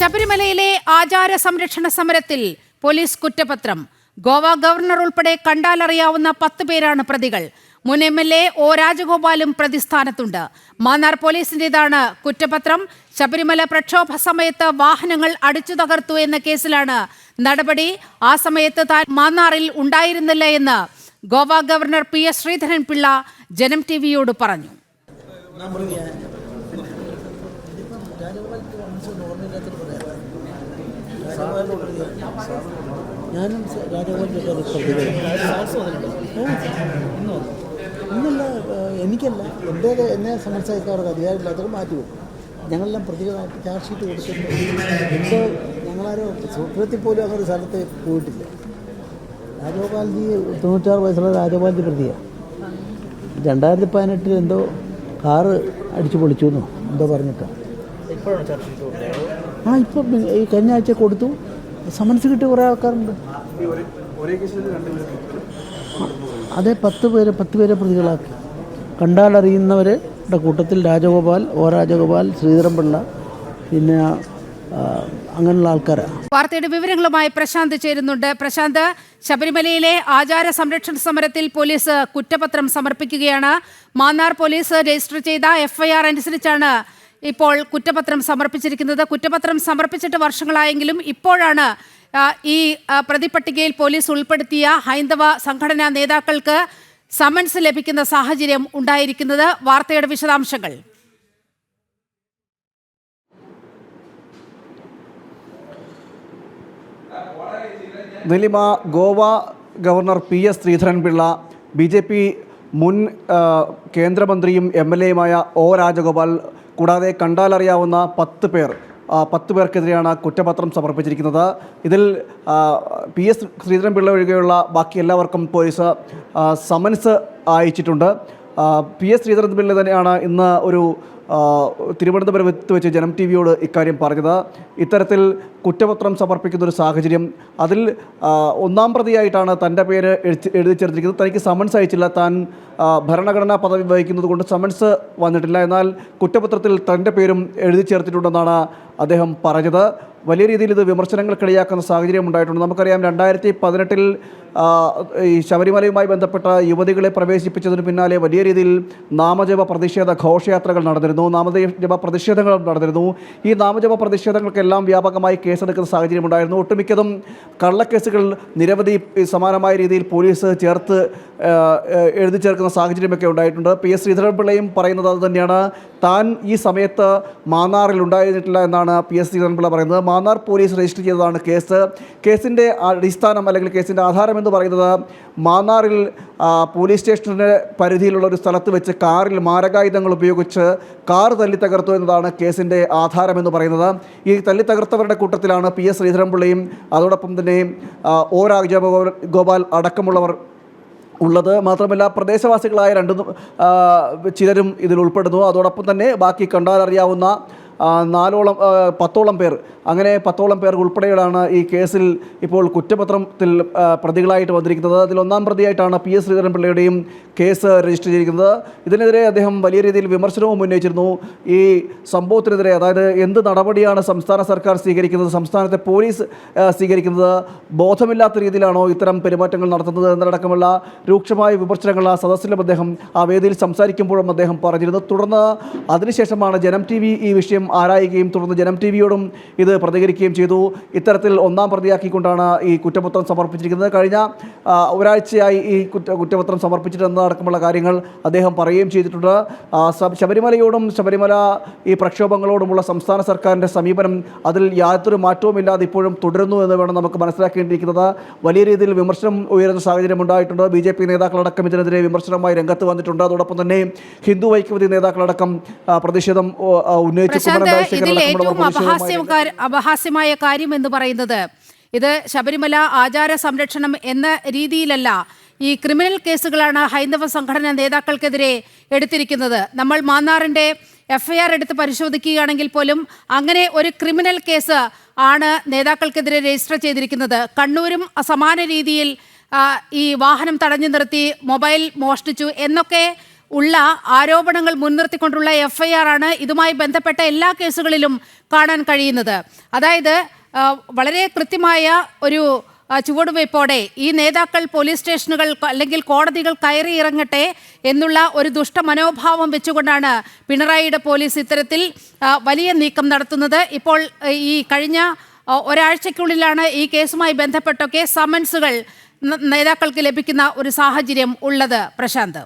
ശബരിമലയിലെ ആചാര സംരക്ഷണ സമരത്തിൽ പോലീസ് കുറ്റപത്രം. ഗോവ ഗവർണർ ഉൾപ്പെടെ കണ്ടാലറിയാവുന്ന 10 പേരാണ് പ്രതികൾ. മുൻ MLA ഒ രാജഗോപാലും പ്രതിസ്ഥാനത്തുണ്ട്. മാന്നാർ പോലീസിന്റേതാണ് കുറ്റപത്രം. ശബരിമല പ്രക്ഷോഭ സമയത്ത് വാഹനങ്ങൾ അടിച്ചു തകർത്തു എന്ന കേസിലാണ് നടപടി. ആ സമയത്ത് താൻ മാന്നാറിൽ ഉണ്ടായിരുന്നില്ല എന്ന് ഗോവ ഗവർണർ PS ശ്രീധരൻപിള്ള ജനം TVയോട് പറഞ്ഞു. ഞാനും ഇന്നല്ല എനിക്കല്ല എന്നെ സംബന്ധിച്ചവർക്ക് അധികാരമില്ലാത്തവർ മാറ്റുപോകും. ഞങ്ങളെല്ലാം പ്രതികളായിട്ട് ചാർജ് ഷീറ്റ് കൊടുത്തിട്ടുണ്ട്. ഞങ്ങളാരോ സുപ്രീത്തിൽ പോലും അങ്ങനെ സ്ഥലത്ത് പോയിട്ടില്ല. രാജഗോപാൽജി 96 വയസ്സുള്ള രാജഗോപാൽജി പ്രതിയാണ്. 2018 എന്തോ കാറ് അടിച്ചു പൊളിച്ചു എന്നോ എന്തോ പറഞ്ഞിട്ടാണ്. ഇപ്പം ഈ കഴിഞ്ഞ ആഴ്ച കൊടുത്തു. സമൻസ് കിട്ടിയ കുറേ ആൾക്കാരുണ്ട്. അതെ, 10 പേരെ പ്രതികളാക്കി. കണ്ടാലറിയുന്നവരുടെ കൂട്ടത്തിൽ രാജഗോപാൽ, ഒ രാജഗോപാൽ, ശ്രീധരൻപിള്ള, പിന്നെ അങ്ങനെയുള്ള ആൾക്കാരാണ്. വാർത്തയുടെ വിവരങ്ങളുമായി പ്രശാന്ത് ചേരുന്നുണ്ട്. പ്രശാന്ത്, ശബരിമലയിലെ ആചാര സംരക്ഷണ സമരത്തിൽ പോലീസ് കുറ്റപത്രം സമർപ്പിക്കുകയാണ്. മാന്നാർ പോലീസ് രജിസ്റ്റർ ചെയ്ത FIR അനുസരിച്ചാണ് ഇപ്പോൾ കുറ്റപത്രം സമർപ്പിച്ചിരിക്കുന്നത്. കുറ്റപത്രം സമർപ്പിച്ചിട്ട് വർഷങ്ങളായെങ്കിലും ഇപ്പോഴാണ് ഈ പ്രതിപട്ടികയിൽ പോലീസ് ഉൾപ്പെടുത്തിയ ഹൈന്ദവ സംഘടനാ നേതാക്കൾക്ക് സമൻസ് ലഭിക്കുന്ന സാഹചര്യം ഉണ്ടായിരിക്കുന്നത്. വാർത്തയുടെ വിശദാംശങ്ങൾ. Nilima, Goa governor PS Sreedharan Pillai, BJP മുൻ കേന്ദ്രമന്ത്രിയും MLAയുമായ ഒ രാജഗോപാൽ, കൂടാതെ കണ്ടാലറിയാവുന്ന 10 പേർക്കെതിരെയാണ് കുറ്റപത്രം സമർപ്പിച്ചിരിക്കുന്നത്. ഇതിൽ PS ശ്രീധരൻപിള്ള ഒഴികെയുള്ള ബാക്കി എല്ലാവർക്കും പോലീസ് സമൻസ് അയച്ചിട്ടുണ്ട്. PS ശ്രീധരൻപിള്ള തന്നെയാണ് ഇന്ന് ഒരു തിരുവനന്തപുരത്ത് വെച്ച് ജനം TVയോട് ഇക്കാര്യം പറഞ്ഞത്. ഇത്തരത്തിൽ കുറ്റപത്രം സമർപ്പിക്കുന്ന ഒരു സാഹചര്യം, അതിൽ ഒന്നാം പ്രതിയായിട്ടാണ് തൻ്റെ പേര് എഴുതി ചേർത്തിരിക്കുന്നത്. തനിക്ക് സമൻസ് അയച്ചില്ല, താൻ ഭരണഘടനാ പദവി വഹിക്കുന്നത് കൊണ്ട് സമൻസ് വന്നിട്ടില്ല, എന്നാൽ കുറ്റപത്രത്തിൽ തൻ്റെ പേരും എഴുതി ചേർത്തിട്ടുണ്ടെന്നാണ് അദ്ദേഹം പറഞ്ഞത്. വലിയ രീതിയിൽ ഇത് വിമർശനങ്ങൾക്കിടയാക്കുന്ന സാഹചര്യം ഉണ്ടായിട്ടുണ്ട്. നമുക്കറിയാം 2018 ഈ ശബരിമലയുമായി ബന്ധപ്പെട്ട യുവതികളെ പ്രവേശിപ്പിച്ചതിന് പിന്നാലെ വലിയ രീതിയിൽ നാമജപ പ്രതിഷേധ ഘോഷയാത്രകൾ നടന്നിരുന്നു, നാമജപ പ്രതിഷേധങ്ങൾ നടന്നിരുന്നു. ഈ നാമജപ പ്രതിഷേധങ്ങൾക്കെല്ലാം വ്യാപകമായി കേസെടുക്കുന്ന സാഹചര്യം ഉണ്ടായിരുന്നു. ഒട്ടുമിക്കതും കള്ളക്കേസുകൾ നിരവധി സമാനമായ രീതിയിൽ പോലീസ് എഴുതി ചേർക്കുന്ന സാഹചര്യമൊക്കെ ഉണ്ടായിട്ടുണ്ട്. PS ശ്രീധരൻപിള്ളയും പറയുന്നത് അത് തന്നെയാണ്. താൻ ഈ സമയത്ത് മാന്നാറിൽ ഉണ്ടായിരുന്നിട്ടില്ല എന്നാണ് PS ശ്രീധരൻപിള്ള പറയുന്നത്. മാന്നാർ പോലീസ് രജിസ്റ്റർ ചെയ്തതാണ് കേസ്. കേസിൻ്റെ അടിസ്ഥാനം അല്ലെങ്കിൽ കേസിൻ്റെ ആധാരം എന്ന് പറയുന്നത് മാന്നാറിൽ പോലീസ് സ്റ്റേഷൻ്റെ പരിധിയിലുള്ള ഒരു സ്ഥലത്ത് വെച്ച് കാറിൽ മാരകായുധങ്ങൾ ഉപയോഗിച്ച് കാർ തല്ലി തകർത്തു എന്നതാണ് കേസിൻ്റെ ആധാരമെന്ന് പറയുന്നത്. ഈ തല്ലി തകർത്തവരുടെ കൂട്ടത്തിലാണ് PS ശ്രീധരൻപിള്ളയും അതോടൊപ്പം തന്നെ ഒ രാജഗോപാൽ അടക്കമുള്ളവർ ഉള്ളത്. മാത്രമല്ല പ്രദേശവാസികളായ ചിലരും ഇതിൽ ഉൾപ്പെടുന്നു. അതോടൊപ്പം തന്നെ ബാക്കി കണ്ടാലറിയാവുന്ന 10ഓളം പേർ, അങ്ങനെ 10ഓളം പേർ ഉൾപ്പെടെയാണ് ഈ കേസിൽ ഇപ്പോൾ കുറ്റപത്രത്തിൽ പ്രതികളായിട്ട് വന്നിരിക്കുന്നത്. അതിൽ ഒന്നാം പ്രതിയായിട്ടാണ് PS ശ്രീധരൻപിള്ളയുടെയും കേസ് രജിസ്റ്റർ ചെയ്തിരിക്കുന്നത്. ഇതിനെതിരെ അദ്ദേഹം വലിയ രീതിയിൽ വിമർശനവും ഉന്നയിച്ചിരുന്നു. ഈ സംഭവത്തിനെതിരെ, അതായത് എന്ത് നടപടിയാണ് സംസ്ഥാന സർക്കാർ സ്വീകരിക്കുന്നത്, സംസ്ഥാനത്തെ പോലീസ് സ്വീകരിക്കുന്നത്, ബോധമില്ലാത്ത രീതിയിലാണോ ഇത്തരം പെരുമാറ്റങ്ങൾ നടത്തുന്നത് എന്നതടക്കമുള്ള രൂക്ഷമായ വിമർശനങ്ങൾ ആ സദസ്സിലും അദ്ദേഹം ആ വേദിയിൽ സംസാരിക്കുമ്പോഴും അദ്ദേഹം പറഞ്ഞിരുന്നു. തുടർന്ന് അതിനുശേഷമാണ് ജനം TV ഈ വിഷയം ആരായുകയും തുടർന്ന് ജനം TVയോടും ഇത് പ്രതികരിക്കുകയും ചെയ്തു. ഇത്തരത്തിൽ ഒന്നാം പ്രതിയാക്കിക്കൊണ്ടാണ് ഈ കുറ്റപത്രം സമർപ്പിച്ചിരിക്കുന്നത്. കഴിഞ്ഞ ഒരാഴ്ചയായി ഈ കുറ്റപത്രം സമർപ്പിച്ചിട്ടെന്നതടക്കമുള്ള കാര്യങ്ങൾ അദ്ദേഹം പറയുകയും ചെയ്തിട്ടുണ്ട്. ശബരിമലയോടും ശബരിമല ഈ പ്രക്ഷോഭങ്ങളോടുമുള്ള സംസ്ഥാന സർക്കാരിൻ്റെ സമീപനം അതിൽ യാതൊരു മാറ്റവുമില്ലാതെ ഇപ്പോഴും തുടരുന്നു എന്ന് വേണം നമുക്ക് മനസ്സിലാക്കേണ്ടിയിരിക്കുന്നത്. വലിയ രീതിയിൽ വിമർശനം ഉയരുന്ന സാഹചര്യം ഉണ്ടായിട്ടുണ്ട്. BJP നേതാക്കളടക്കം ഇതിനെതിരെ വിമർശനവുമായി രംഗത്ത് വന്നിട്ടുണ്ട്. അതോടൊപ്പം തന്നെ ഹിന്ദു ഐക്യവേദി നേതാക്കളടക്കം പ്രതിഷേധം ഉന്നയിച്ചു. ഇതിൽ ഏറ്റവും അപഹാസ്യമായ കാര്യം എന്ന് പറയുന്നത്, ഇത് ശബരിമല ആചാര സംരക്ഷണം എന്ന രീതിയിലല്ല, ഈ ക്രിമിനൽ കേസുകളാണ് ഹൈന്ദവ സംഘടനാ നേതാക്കൾക്കെതിരെ എടുത്തിരിക്കുന്നത്. നമ്മൾ മാന്നാറിൻ്റെ FIR എടുത്ത് പരിശോധിക്കുകയാണെങ്കിൽ പോലും അങ്ങനെ ഒരു ക്രിമിനൽ കേസ് ആണ് നേതാക്കൾക്കെതിരെ രജിസ്റ്റർ ചെയ്തിരിക്കുന്നത്. കണ്ണൂരും സമാന രീതിയിൽ ഈ വാഹനം തടഞ്ഞു നിർത്തി മൊബൈൽ മോഷ്ടിച്ചു എന്നൊക്കെ ഉള്ള ആരോപണങ്ങൾ മുൻനിർത്തിക്കൊണ്ടുള്ള FIR ആണ് ഇതുമായി ബന്ധപ്പെട്ട എല്ലാ കേസുകളിലും കാണാൻ കഴിയുന്നത്. അതായത് വളരെ കൃത്യമായ ഒരു ചുവടുവയ്പ്പോടെ ഈ നേതാക്കൾ പോലീസ് സ്റ്റേഷനുകൾ അല്ലെങ്കിൽ കോടതികൾ കയറി ഇറങ്ങട്ടെ എന്നുള്ള ഒരു ദുഷ്ടമനോഭാവം വെച്ചുകൊണ്ടാണ് പിണറായിയുടെ പോലീസ് ഇത്തരത്തിൽ വലിയ നീക്കം നടത്തുന്നത്. ഇപ്പോൾ ഈ കഴിഞ്ഞ ഒരാഴ്ചയ്ക്കുള്ളിലാണ് ഈ കേസുമായി ബന്ധപ്പെട്ടൊക്കെ സമൻസുകൾ നേതാക്കൾക്ക് ലഭിക്കുന്ന ഒരു സാഹചര്യം ഉള്ളത്. പ്രശാന്ത്,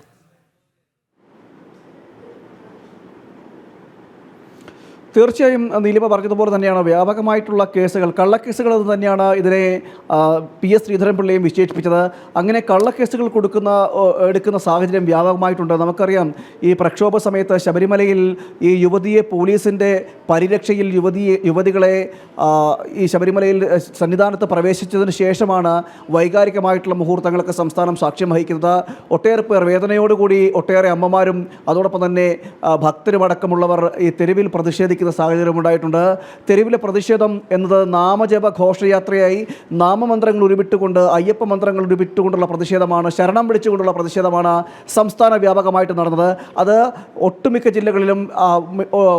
തീർച്ചയായും നീലിമ പറഞ്ഞതുപോലെ തന്നെയാണ് വ്യാപകമായിട്ടുള്ള കേസുകൾ, കള്ളക്കേസുകൾ എന്ന് തന്നെയാണ് ഇതിനെ PS ശ്രീധരൻപിള്ളയും വിശേഷിപ്പിച്ചത്. അങ്ങനെ കള്ളക്കേസുകൾ എടുക്കുന്ന സാഹചര്യം വ്യാപകമായിട്ടുണ്ട്. നമുക്കറിയാം, ഈ പ്രക്ഷോഭ സമയത്ത് ശബരിമലയിൽ ഈ യുവതിയെ പോലീസിൻ്റെ പരിരക്ഷയിൽ യുവതികളെ ഈ ശബരിമലയിൽ സന്നിധാനത്ത് പ്രവേശിച്ചതിന് ശേഷമാണ് വൈകാരികമായിട്ടുള്ള മുഹൂർത്തങ്ങൾക്ക് സംസ്ഥാനം സാക്ഷ്യം വഹിക്കുന്നത്. ഒട്ടേറെ പേർ വേദനയോടുകൂടി, ഒട്ടേറെ അമ്മമാരും അതോടൊപ്പം തന്നെ ഭക്തരുമടക്കമുള്ളവർ ഈ തെരുവിൽ പ്രതിഷേധിക്കുന്ന സാഹചര്യം ഉണ്ടായിട്ടുണ്ട്. തെരുവിലെ പ്രതിഷേധം എന്നത് നാമജപ ഘോഷയാത്രയായി നാമമന്ത്രങ്ങൾ ഉരുവിട്ടുകൊണ്ട്, അയ്യപ്പ മന്ത്രങ്ങൾ ഉരുവിട്ടുകൊണ്ടുള്ള പ്രതിഷേധമാണ്, ശരണം വിളിച്ചുകൊണ്ടുള്ള പ്രതിഷേധമാണ് സംസ്ഥാന വ്യാപകമായിട്ട് നടന്നത്. അത് ഒട്ടുമിക്ക ജില്ലകളിലും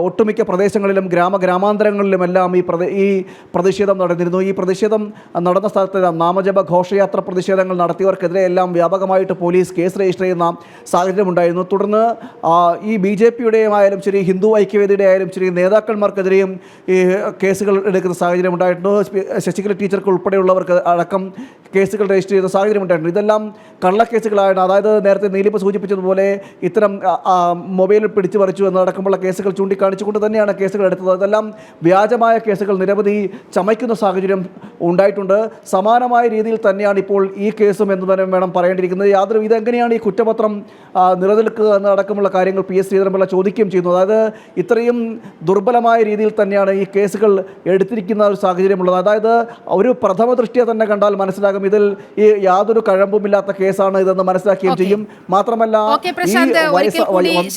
ഒട്ടുമിക്ക പ്രദേശങ്ങളിലും ഗ്രാമാന്തരങ്ങളിലുമെല്ലാം ഈ പ്രതിഷേധം നടന്നിരുന്നു. ഈ പ്രതിഷേധം നടന്ന സ്ഥലത്ത് നാമജപ ഘോഷയാത്ര പ്രതിഷേധങ്ങൾ നടത്തിയവർക്കെതിരെ എല്ലാം വ്യാപകമായിട്ട് പോലീസ് കേസ് രജിസ്റ്റർ ചെയ്യുന്ന സാഹചര്യം ഉണ്ടായിരുന്നു. തുടർന്ന് ഈ BJPയുടെയും ആയാലും ശരി, ഹിന്ദു ഐക്യവേദിയുടെ ആയാലും ശരി, നേതാക്കന്മാർക്കെതിരെയും ഈ കേസുകൾ എടുക്കുന്ന സാഹചര്യം ഉണ്ടായിട്ടുണ്ട്. ശശികല ടീച്ചർക്ക് ഉൾപ്പെടെയുള്ളവർക്ക് അടക്കം കേസുകൾ രജിസ്റ്റർ ചെയ്ത സാഹചര്യം ഉണ്ടായിട്ടുണ്ട്. ഇതെല്ലാം കള്ളക്കേസുകളാണ്. അതായത് നേരത്തെ നീലിപ്പ് സൂചിപ്പിച്ചതുപോലെ ഇത്തരം മൊബൈലിൽ പിടിച്ചു പറിച്ചു എന്നടക്കമുള്ള കേസുകൾ ചൂണ്ടിക്കാണിച്ചുകൊണ്ട് തന്നെയാണ് കേസുകൾ എടുത്തത്. അതെല്ലാം വ്യാജമായ കേസുകൾ നിരവധി ചമയ്ക്കുന്ന സാഹചര്യം ഉണ്ടായിട്ടുണ്ട്. സമാനമായ രീതിയിൽ തന്നെയാണ് ഇപ്പോൾ ഈ കേസും എന്ന് തന്നെ വേണം പറയേണ്ടിയിരിക്കുന്നത്. ഇതെങ്ങനെയാണ് ഈ കുറ്റപത്രം നിലനിൽക്കുക എന്നടക്കമുള്ള കാര്യങ്ങൾ PS ശ്രീധരൻപിള്ള ചോദിക്കുകയും ചെയ്യുന്നു. അതായത് ഇത്രയും ദുർബലമായ രീതിയിൽ തന്നെയാണ് ഈ കേസുകൾ എടുത്തിരിക്കുന്ന ഒരു സാഹചര്യമുള്ളത്. അതായത് ഒരു പ്രഥമ ദൃഷ്ടിയെ തന്നെ കണ്ടാൽ മനസ്സിലാകും ഇതിൽ ഈ യാതൊരു കഴമ്പുമില്ലാത്ത കേസാണ് ഇതെന്ന് മനസ്സിലാക്കുകയും ചെയ്യും. മാത്രമല്ല,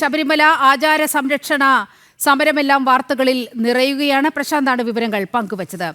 ശബരിമല ആചാര സംരക്ഷണ സമരമെല്ലാം വാർത്തകളിൽ നിറയുകയാണ്. പ്രശാന്താണ് വിവരങ്ങൾ പങ്കുവച്ചത്.